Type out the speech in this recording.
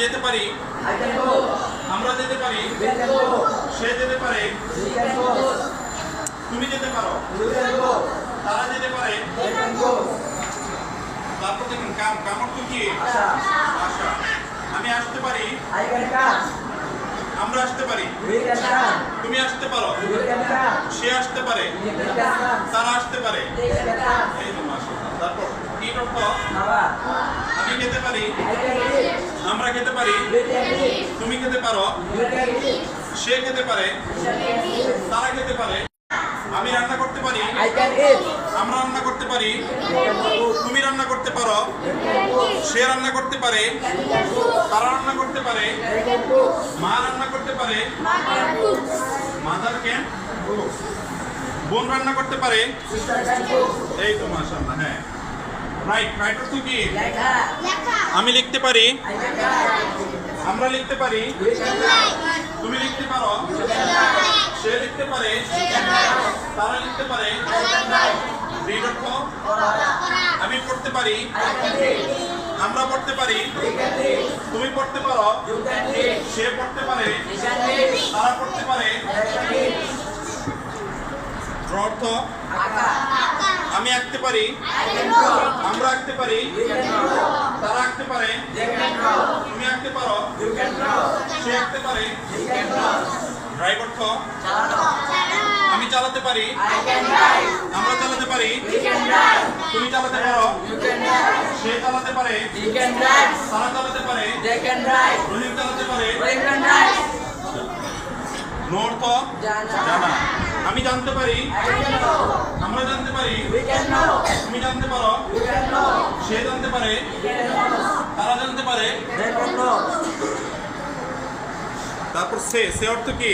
যেতে পারি, আমরা যেতে পারি, সে যেতে পারে, তুমি যেতে পারো, তারা যেতে পারে। তারপর দেখুন কামড় তো কি আশা। আমি আসতে পারি, আমরা আসতে পারি, তুমি আসতে পারো, সে আসতে পারে, তারা আসতে পারে। এই তো মাশাআল্লাহ। তারপর কি অর্থ? আমি খেতে পারি, আমরা খেতে পারি, তুমি খেতে পারো, সে খেতে পারে, তারা খেতে পারে। আমি রান্না করতে পারি, আমরা রান্না করতে পারি, তুমি রান্না করতে পারো, সে রান্না করতে পারে, তারা রান্না করতে পারে, মা রান্না করতে পারে, মাদার ক্যান বোন রান্না করতে পারে। এই তো মাশাআল্লাহ। হ্যাঁ, রাইট। রাইট অর্থ কি? আমি লিখতে পারি, আমরা লিখতে পারি, তুমি লিখতে পারো, সে লিখতে পারে, তারা লিখতে পারে। রিড অর্থ আমি পড়তে পারি, আমরা পড়তে পারি, তুমি পড়তে পারো, সে পড়তে পারে, তারা পড়তে পারে। অর্থ আমি আঁকতে পারি, আমরা আঁকতে পারি, তারা আঁকতে পারে, তুমি আঁকতে পারো, সে আঁকতে পারে। ড্রাইভ অর্থ আমি চালাতে পারি, আমরা চালাতে পারি, তুমি চালাতে পারো, সে চালাতে পারে, তারা চালাতে পারে, রহিম চালাতে পারে। নো অর্থ জানা। আমি জানতে পারি, আমরা জানতে পারি, তুমি জানতে পারো, সে জানতে পারে, তারা জানতে পারে। তারপর সে অর্থ কি?